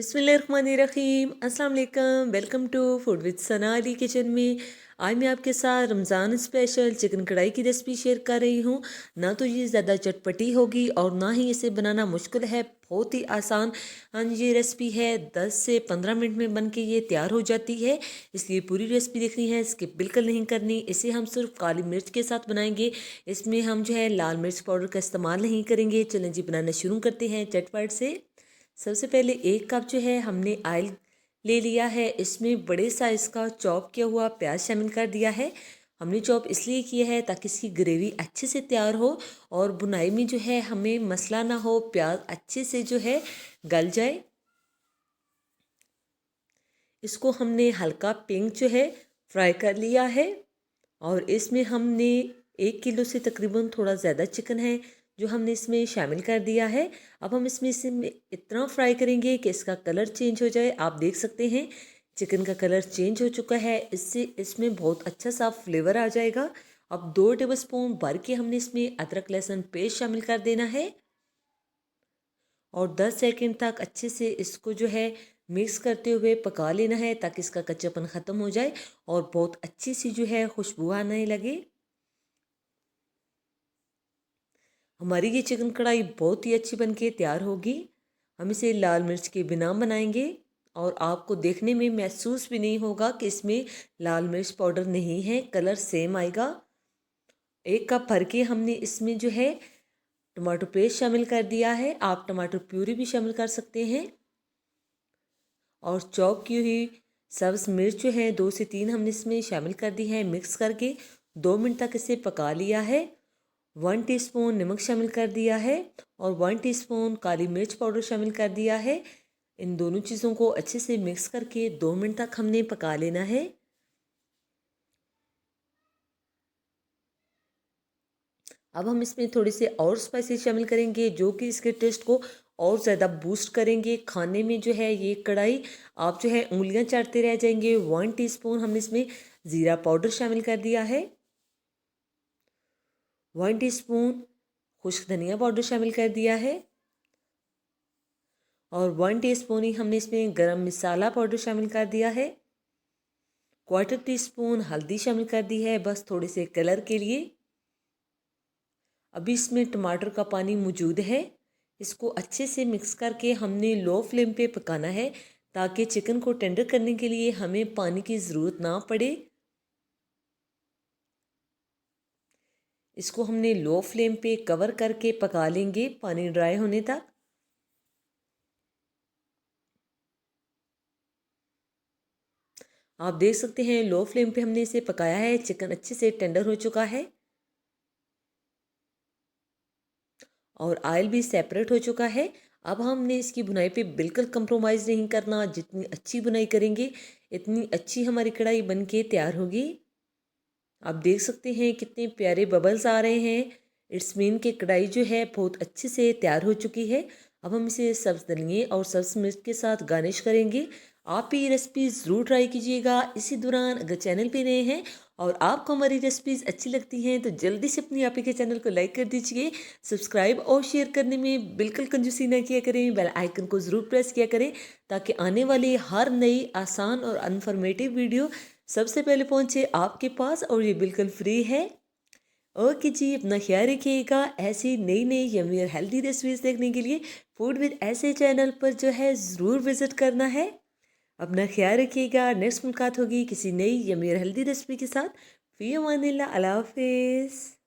बिस्मिल्लाहिर्रहमानिर्रहीम अस्सलाम वालेकुम। Welcome to food with Sana Ali kitchen में। आज मैं आपके साथ रमज़ान स्पेशल चिकन कढ़ाई की रेसिपी शेयर कर रही हूँ। ना तो ये ज़्यादा चटपटी होगी और ना ही इसे बनाना मुश्किल है, बहुत ही आसान ये रेसिपी है। 10 से 15 मिनट में बन के ये तैयार हो जाती है, इसलिए पूरी रेसिपी देखनी है, स्किप बिल्कुल नहीं करनी। इसे हम सिर्फ काली मिर्च के साथ बनाएंगे, इसमें हम जो है लाल मिर्च पाउडर का इस्तेमाल नहीं करेंगे। चलें जी बनाना शुरू करते हैं चटपट से। सबसे पहले 1 कप जो है हमने ऑयल ले लिया है, इसमें बड़े साइज़ का चॉप किया हुआ प्याज शामिल कर दिया है। हमने चॉप इसलिए किया है ताकि इसकी ग्रेवी अच्छे से तैयार हो और बुनाई में जो है हमें मसला ना हो, प्याज अच्छे से जो है गल जाए। इसको हमने हल्का पिंक जो है फ्राई कर लिया है और इसमें हमने 1 किलो से तकरीबन थोड़ा ज़्यादा चिकन है जो हमने इसमें शामिल कर दिया है। अब हम इसमें इतना फ्राई करेंगे कि इसका कलर चेंज हो जाए। आप देख सकते हैं चिकन का कलर चेंज हो चुका है, इससे इसमें बहुत अच्छा सा फ्लेवर आ जाएगा। अब 2 टेबलस्पून भर के हमने इसमें अदरक लहसुन पेस्ट शामिल कर देना है और 10 सेकंड तक अच्छे से इसको जो है मिक्स करते हुए पका लेना है ताकि इसका कच्चापन ख़त्म हो जाए और बहुत अच्छी सी जो है खुशबू आने लगे। हमारी ये चिकन कढ़ाई बहुत ही अच्छी बनके तैयार होगी। हम इसे लाल मिर्च के बिना बनाएंगे और आपको देखने में महसूस भी नहीं होगा कि इसमें लाल मिर्च पाउडर नहीं है, कलर सेम आएगा। 1 कप भर के हमने इसमें जो है टमाटो पेस्ट शामिल कर दिया है, आप टमाटर प्यूरी भी शामिल कर सकते हैं। और चॉप की हुई सब्ज़ मिर्च जो है 2 से 3 हमने इसमें शामिल कर दी है। मिक्स करके 2 मिनट तक इसे पका लिया है। 1 टीस्पून नमक शामिल कर दिया है और 1 टीस्पून काली मिर्च पाउडर शामिल कर दिया है। इन दोनों चीज़ों को अच्छे से मिक्स करके 2 मिनट तक हमने पका लेना है। अब हम इसमें थोड़े से और स्पाइसेस शामिल करेंगे जो कि इसके टेस्ट को और ज़्यादा बूस्ट करेंगे। खाने में जो है ये कढ़ाई आप जो है उंगलियां चाटते रह जाएंगे। 1 टीस्पून हमने इसमें ज़ीरा पाउडर शामिल कर दिया है। 1 टीस्पून खुश्क धनिया पाउडर शामिल कर दिया है और 1 टीस्पून ही हमने इसमें गरम मसाला पाउडर शामिल कर दिया है। 1/4 टीस्पून हल्दी शामिल कर दी है, बस थोड़े से कलर के लिए। अभी इसमें टमाटर का पानी मौजूद है, इसको अच्छे से मिक्स करके हमने लो फ्लेम पे पकाना है ताकि चिकन को टेंडर करने के लिए हमें पानी की ज़रूरत ना पड़े। इसको हमने लो फ्लेम पे कवर करके पका लेंगे पानी ड्राई होने तक। आप देख सकते हैं लो फ्लेम पे हमने इसे पकाया है, चिकन अच्छे से टेंडर हो चुका है और ऑयल भी सेपरेट हो चुका है। अब हमने इसकी बुनाई पे बिल्कुल कंप्रोमाइज़ नहीं करना, जितनी अच्छी बुनाई करेंगे इतनी अच्छी हमारी कढ़ाई बन के तैयार होगी। आप देख सकते हैं कितने प्यारे बबल्स आ रहे हैं। इट्स मीन कि कढ़ाई जो है बहुत अच्छे से तैयार हो चुकी है। अब हम इसे सब्ज़ धनिए और सब्ज़ मिर्च के साथ गार्निश करेंगे। आप भी ये रेसिपी ज़रूर ट्राई कीजिएगा। इसी दौरान अगर चैनल पे नए हैं और आपको हमारी रेसिपीज़ अच्छी लगती हैं तो जल्दी से अपनी आप ही के चैनल को लाइक कर दीजिए। सब्सक्राइब और शेयर करने में बिल्कुल कंजूसी ना किया करें, बेल आइकन को ज़रूर प्रेस किया करें ताकि आने वाली हर नई आसान और इन्फॉर्मेटिव वीडियो सबसे पहले पहुंचे आपके पास और ये बिल्कुल फ्री है। ओके जी, अपना ख्याल रखिएगा। ऐसी नई नई यम्मी और हेल्दी रेसिपीज़ देखने के लिए फूड विद ऐसे चैनल पर जो है ज़रूर विज़िट करना है। अपना ख्याल रखिएगा। नेक्स्ट मुलाकात होगी किसी नई यम्मी और हेल्दी रेसिपी के साथ। फ़ी अमानिल्लाह, अल्लाह हाफ़िज़।